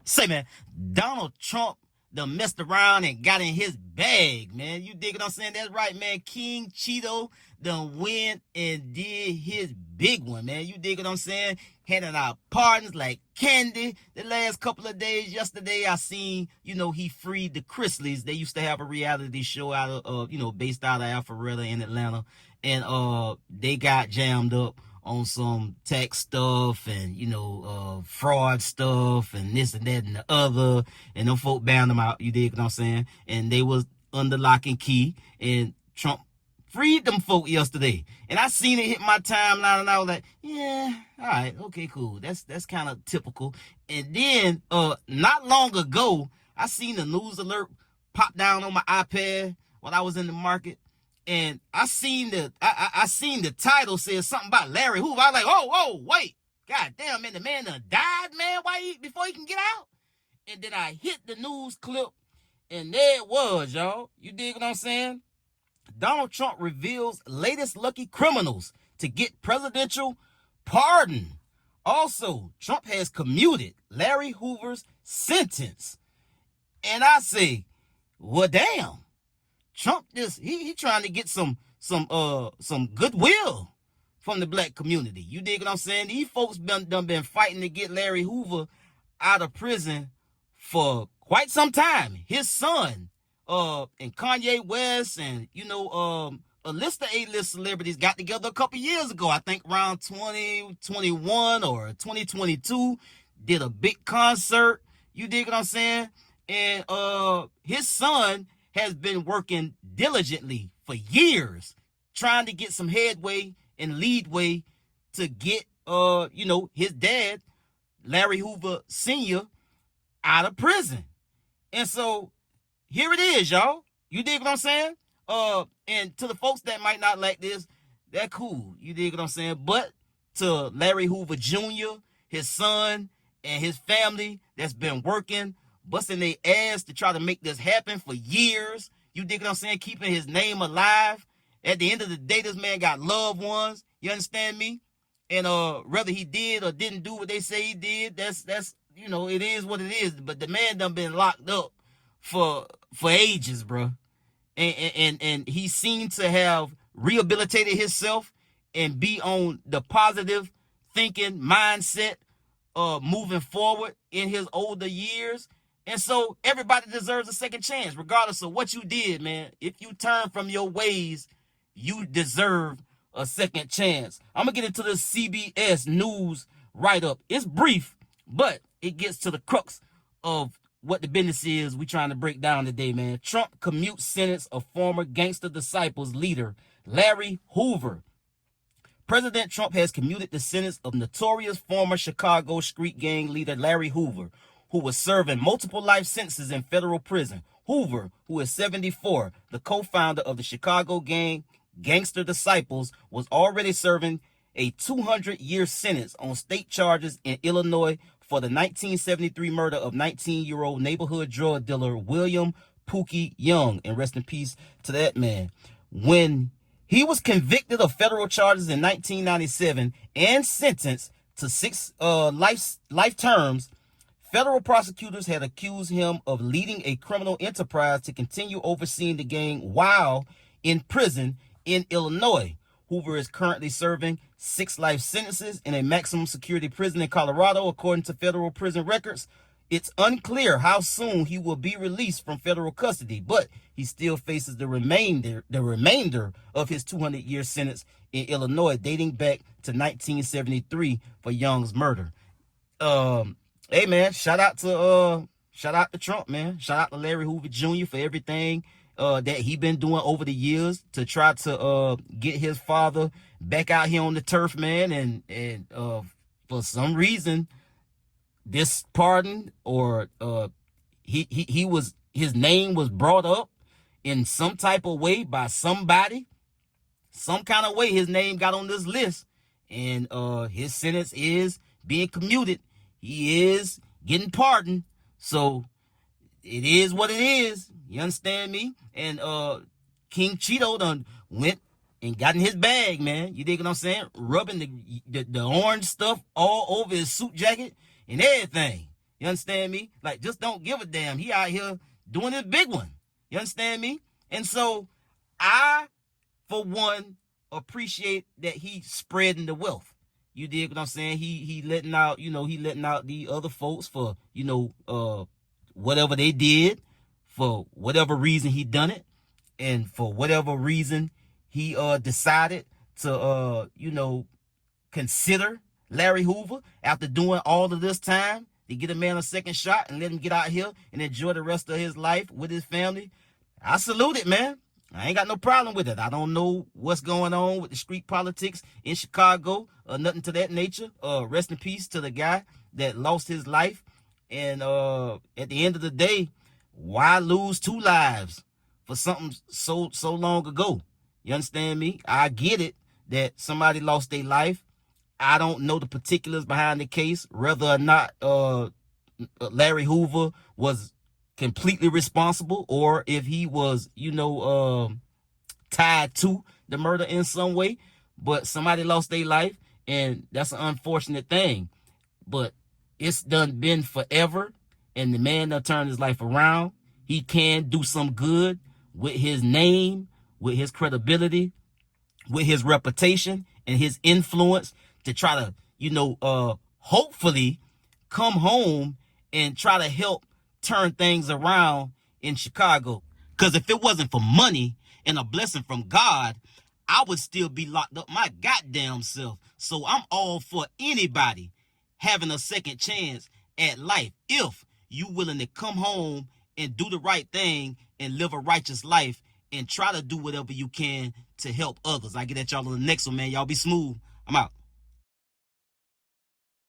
Say, man, Donald Trump done messed around and got in his bag, man. You dig what I'm saying? That's right, man. King Cheeto done went and did his big one, man. You dig what I'm saying? Handing out pardons like candy. The last couple of days, yesterday, I seen, he freed the Chrisleys. They used to have a reality show out of, based out of Alpharetta in Atlanta. And they got jammed up on some tax stuff and, fraud stuff and this and that and the other. And them folk banned them out, you dig what I'm saying? And they was under lock and key. And Trump freed them folk yesterday. And I seen it hit my timeline and I was like, yeah, all right, okay, cool. That's kind of typical. And then not long ago, I seen a news alert pop down on my iPad while I was in the market. And I seen the title said something about Larry Hoover. I was like, oh, wait. God damn, man, the man done died, man. Before he can get out? And then I hit the news clip, and there it was, y'all. You dig what I'm saying? Donald Trump reveals latest lucky criminals to get presidential pardon. Also, Trump has commuted Larry Hoover's sentence. And I say, well, damn. Trump he trying to get some goodwill from the black community. You dig what I'm saying? These folks done been fighting to get Larry Hoover out of prison for quite some time. His son, and Kanye West and, a list of A-list celebrities got together a couple years ago. I think around 2021 or 2022, did a big concert. You dig what I'm saying? And his son has been working diligently for years, trying to get some headway and leadway to get, his dad, Larry Hoover Sr., out of prison. And so here it is, y'all. You dig what I'm saying? And to the folks that might not like this, that cool. You dig what I'm saying? But to Larry Hoover Jr., his son, and his family that's been working, busting their ass to try to make this happen for years. You dig what I'm saying? Keeping his name alive. At the end of the day, this man got loved ones. You understand me? And whether he did or didn't do what they say he did, that's it is what it is. But the man done been locked up for ages, bro. And he seemed to have rehabilitated himself and be on the positive thinking mindset moving forward in his older years. And so everybody deserves a second chance, regardless of what you did, man. If you turn from your ways, you deserve a second chance. I'm going to get into the CBS News write-up. It's brief, but it gets to the crux of what the business is we trying to break down today, man. Trump commutes sentence of former Gangster Disciples leader Larry Hoover. President Trump has commuted the sentence of notorious former Chicago street gang leader Larry Hoover, who was serving multiple life sentences in federal prison. Hoover, who is 74, the co-founder of the Chicago gang Gangster Disciples, was already serving a 200-year sentence on state charges in Illinois for the 1973 murder of 19-year-old neighborhood drug dealer William Pookie Young. And rest in peace to that man. When he was convicted of federal charges in 1997 and sentenced to 6 life terms, federal prosecutors had accused him of leading a criminal enterprise to continue overseeing the gang while in prison in Illinois. Hoover is currently serving 6 life sentences in a maximum security prison in Colorado, according to federal prison records. It's unclear how soon he will be released from federal custody, but he still faces the remainder of his 200-year sentence in Illinois, dating back to 1973 for Young's murder. Hey man, shout out to Trump, man. Shout out to Larry Hoover Jr. for everything that he been doing over the years to try to get his father back out here on the turf, man. And for some reason, this pardon or his name was brought up in some type of way by somebody. Some kind of way his name got on this list, and his sentence is being commuted. He is getting pardoned. So it is what it is. You understand me? And King Cheeto done went and got in his bag, man. You dig what I'm saying? Rubbing the orange stuff all over his suit jacket and everything. You You understand me? Like, just don't give a damn. He out here doing his big one. You understand me? And so I, for one, appreciate that he spreading the wealth. You dig what I'm saying? He letting out, he letting out the other folks for, whatever they did, for whatever reason he done it, and for whatever reason he decided to consider Larry Hoover after doing all of this time, to get a man a second shot and let him get out here and enjoy the rest of his life with his family. I salute it, man. I ain't got no problem with it. I don't know what's going on with the street politics in Chicago or nothing to that nature. Rest in peace to the guy that lost his life. And at the end of the day, why lose 2 lives for something so long ago? You understand me? I get it that somebody lost their life. I don't know the particulars behind the case, whether or not Larry Hoover was completely responsible or if he was, tied to the murder in some way. But somebody lost their life, and that's an unfortunate thing. But it's done been forever, and the man done turned his life around. He can do some good with his name, with his credibility, with his reputation and his influence to try to, hopefully come home and try to help turn things around in Chicago. Because if it wasn't for money and a blessing from God, I would still be locked up my goddamn self. So I'm all for anybody having a second chance at life if you willing to come home and do the right thing and live a righteous life and try to do whatever you can to help others. I get at y'all on the next one, man. Y'all be smooth. I'm out.